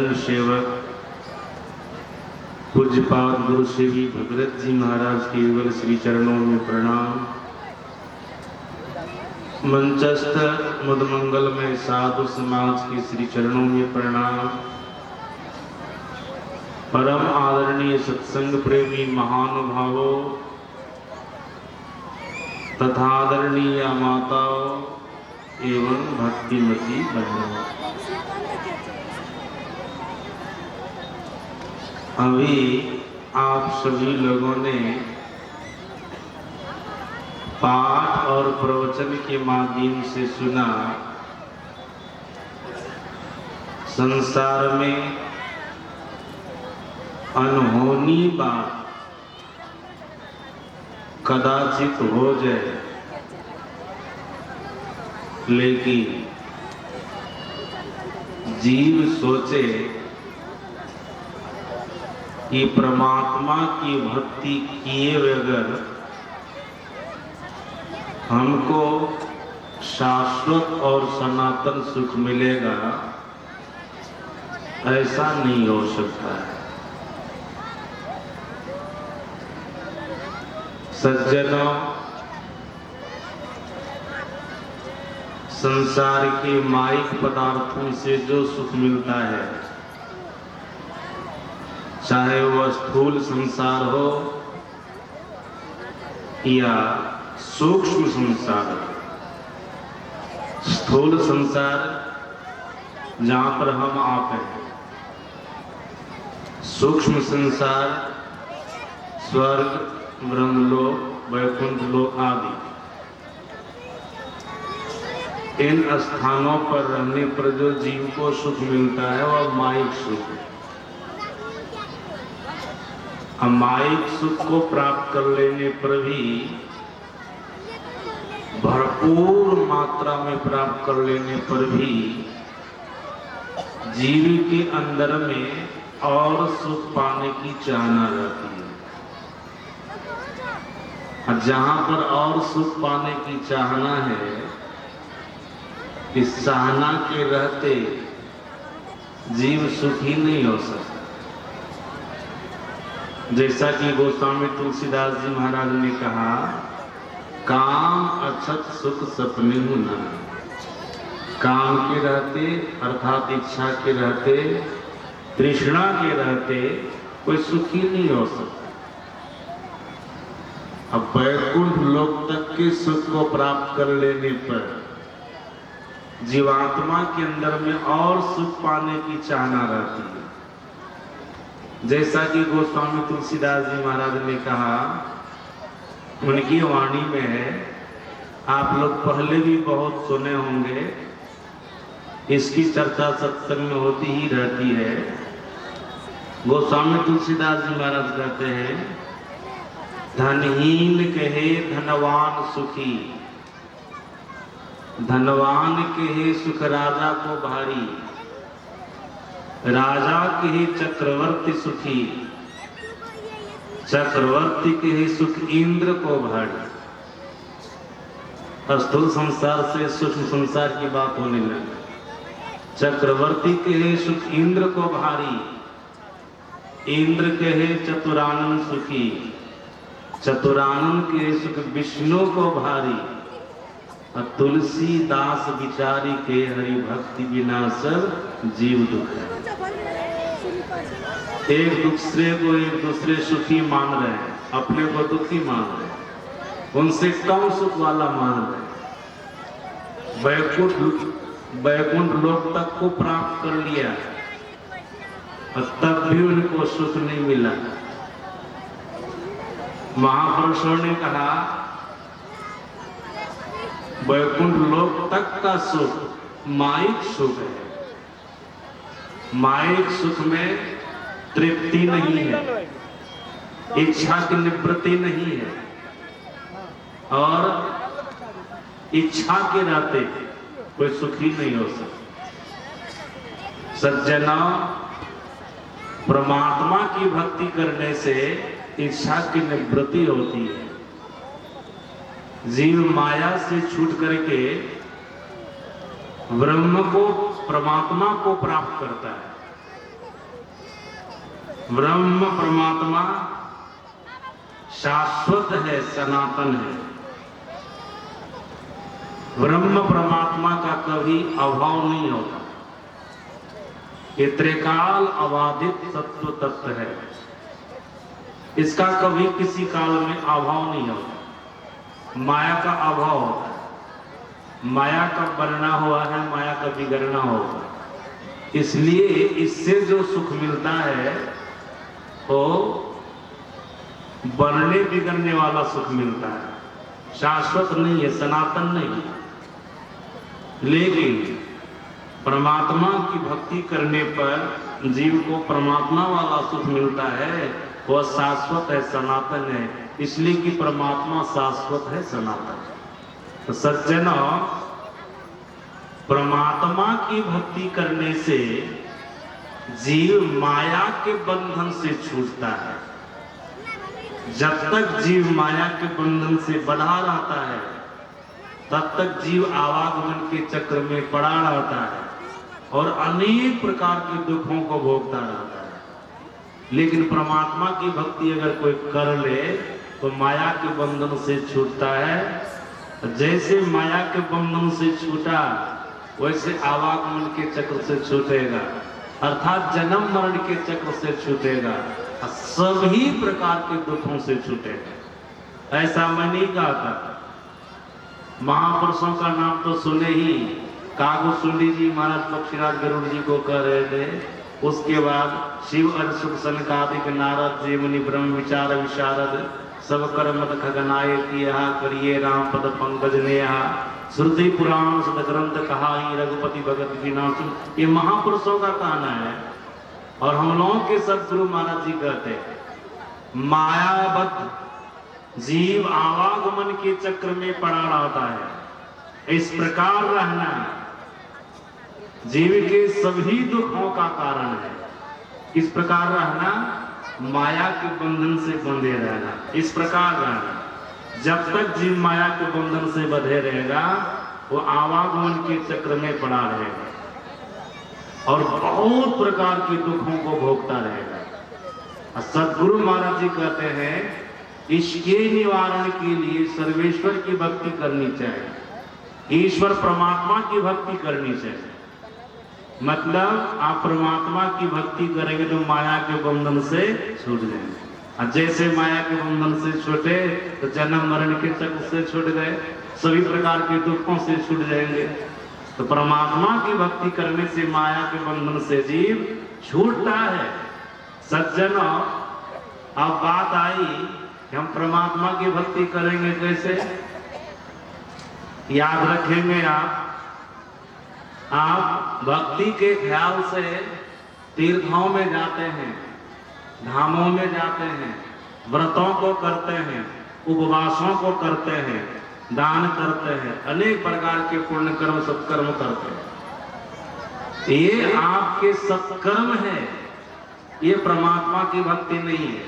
चरण सेवक पूज्यपाद गुरु श्री भगवत जी महाराज केवल श्री चरणों में प्रणाम। मंचस्थ मुदमंगल में साधु समाज के श्री चरणों में प्रणाम। परम आदरणीय सत्संग प्रेमी महानुभावों तथा आदरणीय माताओं एवं भक्तिमती बहनों, अभी आप सभी लोगों ने पाठ और प्रवचन के माध्यम से सुना संसार में अनहोनी बात कदाचित हो जाए, लेकिन जीव सोचे कि परमात्मा की भक्ति किए बगैर हमको शाश्वत और सनातन सुख मिलेगा, ऐसा नहीं हो सकता है। सज्जनों, संसार के माइक पदार्थों से जो सुख मिलता है, चाहे वह स्थूल संसार हो या सूक्ष्म संसार हो। स्थूल संसार जहां पर हम आप हैं, सूक्ष्म संसार स्वर्ग, ब्रह्मलोक, वैकुंठ लोक आदि, इन स्थानों पर रहने पर जो जीव को सुख मिलता है वह माइक सुख है। माइक सुख को प्राप्त कर लेने पर भी, भरपूर मात्रा में प्राप्त कर लेने पर भी जीव के अंदर में और सुख पाने की चाहना रहती है। और जहां पर और सुख पाने की चाहना है, इस चाहना के रहते जीव सुखी नहीं हो सकता। जैसा कि गोस्वामी तुलसीदास जी महाराज ने कहा, काम अछत सुख सपने न। काम के रहते अर्थात इच्छा के रहते, तृष्णा के रहते कोई सुखी नहीं हो सकता। अब वैकुंठ लोक तक के सुख को प्राप्त कर लेने पर जीवात्मा के अंदर में और सुख पाने की चाहना रहती है। जैसा कि गोस्वामी तुलसीदास जी महाराज ने कहा, उनकी वाणी में है, आप लोग पहले भी बहुत सुने होंगे, इसकी चर्चा सत्संग में होती ही रहती है। गोस्वामी तुलसीदास जी महाराज कहते हैं, धनहीन कहे धनवान सुखी, धनवान कहे सुख राजा को भारी, राजा कहे चक्रवर्ती सुखी, चक्रवर्ती कहे सुख इंद्र को भारी। स्थूल संसार से सूक्ष्म संसार की बात होने लगी। चक्रवर्ती कहे सुख इंद्र को भारी, इंद्र कहे चतुरानंद सुखी, चतुरानंद कहे सुख विष्णु को भारी। तुलसीदास विचारी के हरि भक्ति बिना सब जीव दुख है। एक दूसरे सुखी मान रहे हैं, अपने को दुखी मान रहे हैं, उनसे कम सुख वाला मान रहे हैं। वैकुंठ लोक तक को प्राप्त कर लिया और तब भी उनको सुख नहीं मिला। महापुरुषों ने कहा, वैकुंठ लोक तक का सुख माइक सुख है। माइक सुख में तृप्ति नहीं है, इच्छा की निवृत्ति नहीं है, और इच्छा के रहते कोई सुखी नहीं हो सकता। सज्जना, परमात्मा की भक्ति करने से इच्छा की निवृत्ति होती है। जीव माया से छूट करके ब्रह्म को, परमात्मा को प्राप्त करता है। ब्रह्म परमात्मा शाश्वत है, सनातन है। ब्रह्म परमात्मा का कभी अभाव नहीं होता। ये त्रिकाल अबाधित सत्व तत्व है, इसका कभी किसी काल में अभाव नहीं होता। माया का अभाव होता है, माया का बनना हुआ है, माया का बिगड़ना होगा। इसलिए इससे जो सुख मिलता है वो बनने बिगड़ने वाला सुख मिलता है, शाश्वत नहीं है, सनातन नहीं है। लेकिन परमात्मा की भक्ति करने पर जीव को परमात्मा वाला सुख मिलता है, वह शाश्वत है, सनातन है। इसलिए कि परमात्मा शाश्वत है, सनातन है। तो सज्जनों, परमात्मा की भक्ति करने से जीव माया के बंधन से छूटता है। जब तक जीव माया के बंधन से बंधा रहता है, तब तक जीव आवागमन के चक्र में पड़ा रहता है और अनेक प्रकार के दुखों को भोगता रहता है। लेकिन परमात्मा की भक्ति अगर कोई कर ले तो माया के बंधन से छूटता है। जैसे माया के बंधन से छूटा, वैसे आवागमन के चक्र से छूटेगा, अर्थात जन्म मरण के चक्र से छूटेगा, सभी प्रकार के दुखों से छूटेगा। ऐसा मैं नहीं कहा था। महापुरुषों का नाम तो सुने ही, कागो सुंडी जी महाराज पक्षीराज गरुड़ जी को कह रहे थे। उसके बाद शिव अरसुख सनकादिक नारद जी मुनि ब्रह्म विचार विशारद सब कर्म खगनाए किया करिए राम पद पंकज नेहा श्रुति पुराण सद ग्रंथ कहा ही रघुपति भगत विनाशु। ये महापुरुषों का कहना है। और हम लोगों के सदगुरु महाराज जी कहते हैं मायाबद्ध जीव आवागमन के चक्र में पड़ा रहता है। इस प्रकार रहना जीव के सभी दुखों का कारण है। इस प्रकार रहना माया के बंधन से बंधे रहना। इस प्रकार रहना, जब तक जीव माया के बंधन से बंधे रहेगा, वो आवागमन के चक्र में पड़ा रहेगा और बहुत प्रकार के दुखों को भोगता रहेगा। सदगुरु महाराज जी कहते हैं इसके निवारण के लिए सर्वेश्वर की भक्ति करनी चाहिए, ईश्वर परमात्मा की भक्ति करनी चाहिए। मतलब आप परमात्मा की भक्ति करेंगे तो माया के बंधन से छूट जाएंगे। और जैसे माया के बंधन से छूटे तो जन्म मरण के चक्र से छूट गए, सभी प्रकार के दुखों से छूट जाएंगे। तो परमात्मा की भक्ति करने से माया के बंधन से जीव छूटता है। सज्जनों, अब बात आई कि हम परमात्मा की भक्ति करेंगे कैसे। याद रखेंगे आप भक्ति के ख्याल से तीर्थों में जाते हैं, धामों में जाते हैं, व्रतों को करते हैं, उपवासों को करते हैं, दान करते हैं, अनेक प्रकार के पुण्य कर्म सत्कर्म करते हैं। ये आपके सत्कर्म है, ये परमात्मा की भक्ति नहीं है।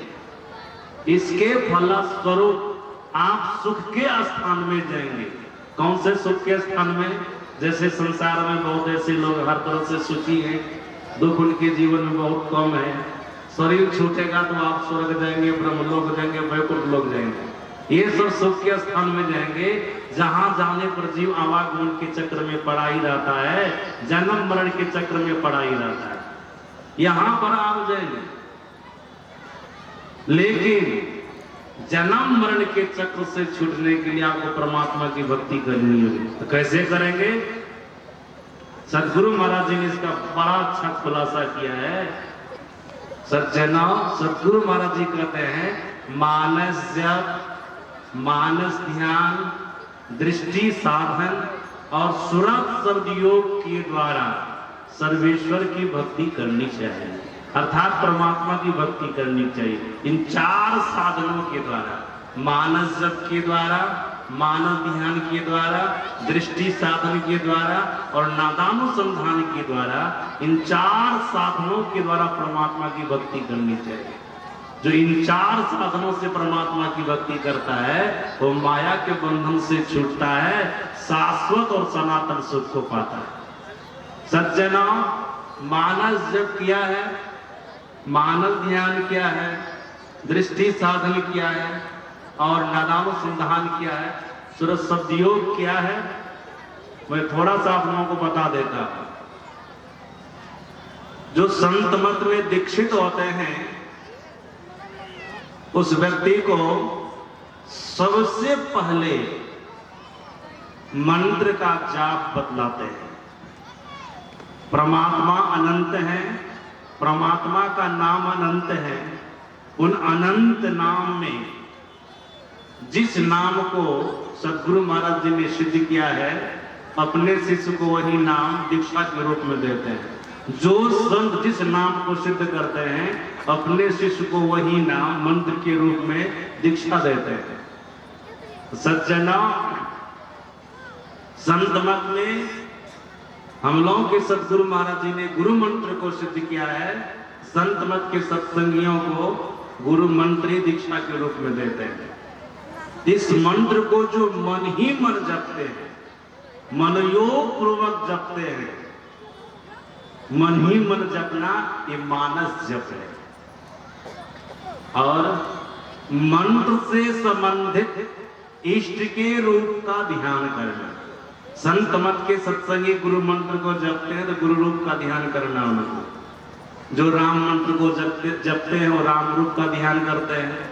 इसके फलस्वरूप आप सुख के स्थान में जाएंगे। कौन से सुख के स्थान में? जैसे संसार में बहुत ऐसे लोग हर तरह से सुखी हैं, दुख उनके जीवन में बहुत कम है। शरीर छूटेगा तो आप स्वर्ग जाएंगे, ब्रह्मलोक जाएंगे, वैकुंठ लोक जाएंगे। ये सब सुख के स्थान में जाएंगे जहां जाने पर जीव आवागमन के चक्र में पड़ा ही रहता है, जन्म मरण के चक्र में पड़ा ही रहता है। यहां पर आप जाएंगे, लेकिन जन्म मरण के चक्र से छूटने के लिए आपको परमात्मा की भक्ति करनी होगी। तो कैसे करेंगे? सदगुरु महाराज जी ने इसका बड़ा अच्छा खुलासा किया है। सज्जनों, सदगुरु महाराज जी कहते हैं मानस जप, मानस ध्यान, दृष्टि साधन और सुरत शब्द योग के द्वारा सर्वेश्वर की भक्ति करनी चाहिए, अर्थात परमात्मा की भक्ति करनी चाहिए। इन चार साधनों के द्वारा, मानस जप के द्वारा, मानस ध्यान के द्वारा, दृष्टि साधन के द्वारा और नादानुसंधान के द्वारा, इन चार साधनों के द्वारा परमात्मा की भक्ति करनी चाहिए। जो इन चार साधनों से परमात्मा की भक्ति करता है वो माया के बंधन से छूटता है, शाश्वत और सनातन सुख को पाता है। सज्जनों, मानस जप किया है, मानस ध्यान क्या है, दृष्टि साधन क्या है और नादान संधान क्या है, सूरज शब्द योग क्या है, मैं थोड़ा सा आप लोगों को बता देता हूं। जो संत मत में दीक्षित होते हैं उस व्यक्ति को सबसे पहले मंत्र का जाप बतलाते हैं। परमात्मा अनंत है, परमात्मा का नाम अनंत है। उन अनंत नाम में जिस नाम को सदगुरु महाराज जी ने सिद्ध किया है, अपने शिष्य को वही नाम दीक्षा के रूप में देते हैं। जो संत जिस नाम को सिद्ध करते हैं, अपने शिष्य को वही नाम मंत्र के रूप में दीक्षा देते हैं। सज्जना, संत मत में हम लोगों के सदगुरु महाराज जी ने गुरु मंत्र को सिद्ध किया है। संत मत के सत्संगियों को गुरु मंत्री दीक्षा के रूप में देते हैं। इस मंत्र को जो मन ही मन जपते हैं, मनयोग पूर्वक जपते हैं, मन ही मन जपना ये मानस जप है। और मंत्र से संबंधित इष्ट के रूप का ध्यान करना। संत मत के सत्संगी गुरु मंत्र को जपते हैं तो गुरु रूप का ध्यान करना उनको। जो राम मंत्र को जपते हैं वो राम रूप का ध्यान करते हैं।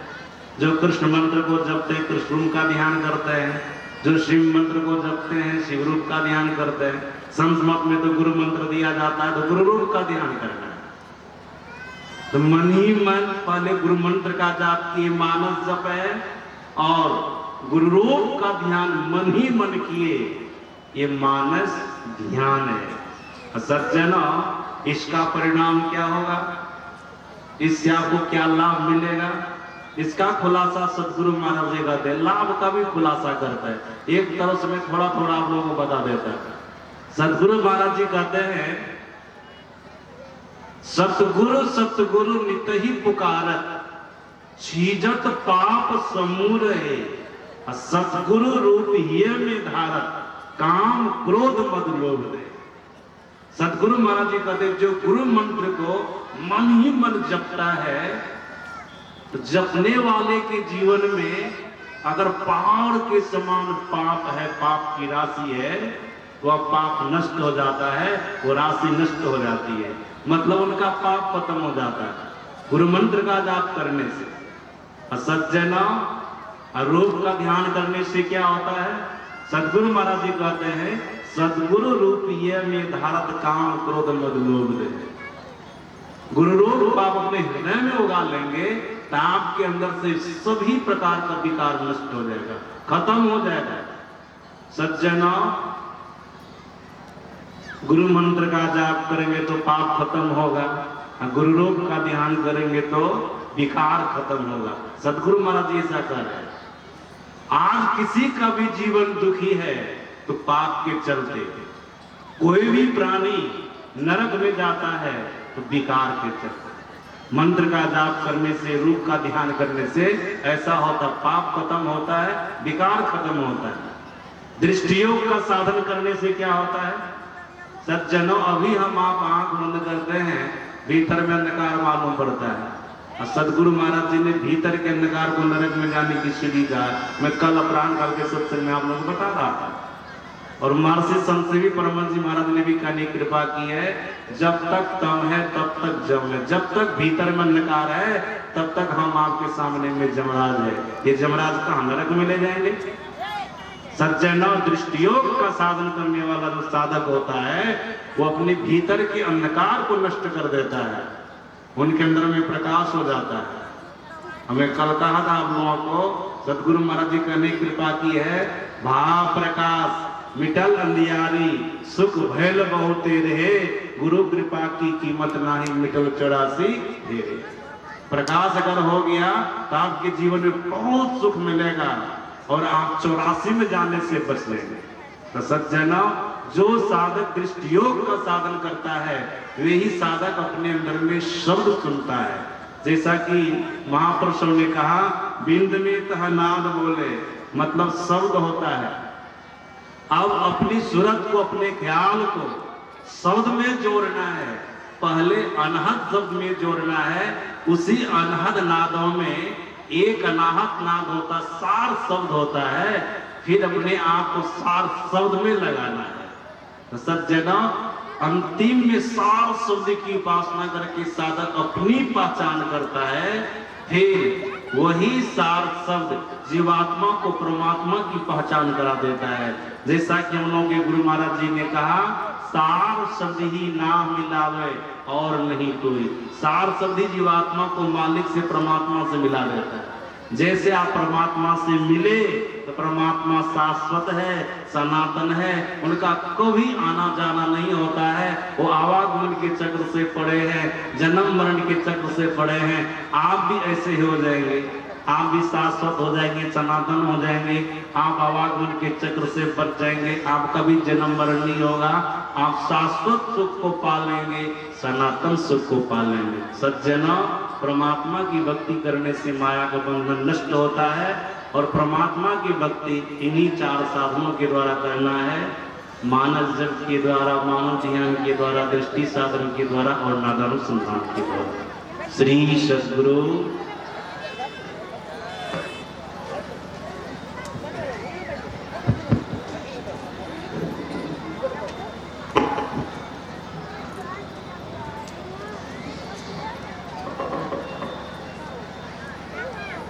जो कृष्ण मंत्र को जपते हैं कृष्ण रूप का ध्यान करते हैं। जो शिव मंत्र को जपते हैं शिव रूप का ध्यान करते हैं। संत मत में तो गुरु मंत्र दिया जाता है तो गुरु रूप का ध्यान करना है। तो मन ही मन पहले गुरु मंत्र का जाप किए, मानस जप है, और गुरु रूप का ध्यान मन ही मन किए, ये मानस ध्यान है। सज्जनों, इसका परिणाम क्या होगा, इससे आपको क्या लाभ मिलेगा, इसका खुलासा सदगुरु महाराज जी कहते हैं। लाभ का भी खुलासा करता है, एक तरह से मैं थोड़ा थोड़ा आप लोगों को बता देता है। सदगुरु महाराज जी कहते हैं, सतगुरु सतगुरु नित ही पुकारत, छीजत पाप समूर है, सतगुरु रूप ये में धारत, काम क्रोध मद लोभ दे। सतगुरु महाराज जी कहते जो गुरु मंत्र को मन ही मन जपता है, तो जपने वाले के जीवन में अगर पहाड़ के समान पाप है, पाप की राशि है, वह पाप नष्ट हो जाता है, वो राशि नष्ट हो जाती है। मतलब उनका पाप खत्म हो जाता है गुरु मंत्र का जाप करने से। सज्जना, रूप का ध्यान करने से क्या होता है, सदगुरु महाराज जी कहते हैं, सदगुरु रूप ये में धारत काम क्रोध मद लोभ दे। गुरु रूप आप अपने हृदय में उगा लेंगे तो आपके अंदर से सभी प्रकार का विकार नष्ट हो जाएगा, खत्म हो जाएगा। सज्जना, गुरु मंत्र का जाप करेंगे तो पाप खत्म होगा, गुरु रूप का ध्यान करेंगे तो विकार खत्म होगा। सदगुरु महाराज जी ऐसा कर रहे हैं। आज किसी का भी जीवन दुखी है तो पाप के चलते। कोई भी प्राणी नरक में जाता है तो विकार के चलते। मंत्र का जाप करने से, रूप का ध्यान करने से ऐसा होता, पाप खत्म होता है, विकार खत्म होता है। दृष्टियोग का साधन करने से क्या होता है, सज्जनों, अभी हम आप आंख बंद करते हैं, भीतर में अंधकार मालूम पड़ता है। सदगुरु महाराज जी ने भीतर के अंधकार को नरक में जाने की सीढ़ी कहा। मैं कल अपराह्न काल के सत्संग में आप लोगों को बता रहा था। और महर्षि संतसेवी परमहंस जी महाराज ने भी कहने की कृपा की है, जब तक तम है तब तक जम है। जब तक भीतर में अंधकार है तब तक हम आपके सामने में जमराज है। ये जमराज कहाँ नरक में ले जाएंगे। सज्जनों, दृष्टियोग का साधन करने वाला जो साधक होता है वो अपने भीतर के अंधकार को नष्ट कर देता है, उनके अंदर में प्रकाश हो जाता है। हमें कल कहा था आप लोगों को, सदगुरु महाराज जी कहने की कृपा की है, भाव प्रकाश मिटल अंधियारी, सुख भैल बहुते रहे, गुरु कृपा की कीमत नाही मिटल 84 धेरे। प्रकाश अगर हो गया तो आपके जीवन में बहुत सुख मिलेगा और आप 84 में जाने से बच लेंगे। तो सज्जनों, जो साधक दृष्टियोग का साधन करता है वही साधक अपने अंदर में शब्द सुनता है। जैसा कि महापुरुषों ने कहा, बिंद में तह नाद बोले, मतलब शब्द होता है। अब अपनी सूरत को, अपने ख्याल को शब्द में जोड़ना है पहले अनहद शब्द में जोड़ना है, उसी अनहद नादों में एक अनाहत नाद होता, सार शब्द होता है, फिर अपने आप को सार शब्द में लगाना है। तो सज्जनों, अंतिम में सार शब्द की उपासना करके साधक अपनी पहचान करता है, फिर वही सार शब्द जीवात्मा को परमात्मा की पहचान करा देता है। जैसा कि हम लोगों के गुरु महाराज जी ने कहा, सार शब्द ही नाम मिलावे और नहीं कोई। सार शब्द ही जीवात्मा को मालिक से परमात्मा से मिला देता है। जैसे आप परमात्मा से मिले तो परमात्मा शाश्वत है, सनातन है, उनका कभी आना जाना नहीं होता है। वो आवागमन के चक्र से पड़े हैं, जन्म मरण के चक्र से पड़े हैं। आप भी ऐसे ही हो जाएंगे, आप भी शाश्वत हो जाएंगे, सनातन हो जाएंगे। आप आवागमन के चक्र से बच जाएंगे, आपका भी जन्म मरण नहीं होगा। आप शाश्वत सुख को पालेंगे, सनातन सुख को पालेंगे। सज्जनों, परमात्मा की भक्ति करने से माया का बंधन नष्ट होता है और परमात्मा की भक्ति इन्हीं 4 साधनों के द्वारा करना है। मानस जप के द्वारा, मानव ध्यान के द्वारा, दृष्टि साधन के द्वारा और नादानुसंधान के द्वारा। श्री सद्गुरु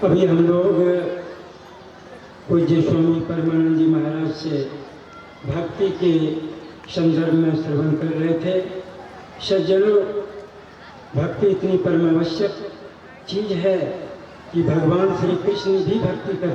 अभी हम लोग पूज्य स्वामी परमानंद जी महाराज से भक्ति के संदर्भ में श्रवण कर रहे थे। सज्जनों, भक्ति इतनी परम आवश्यक चीज है कि भगवान श्री कृष्ण भी भक्ति कर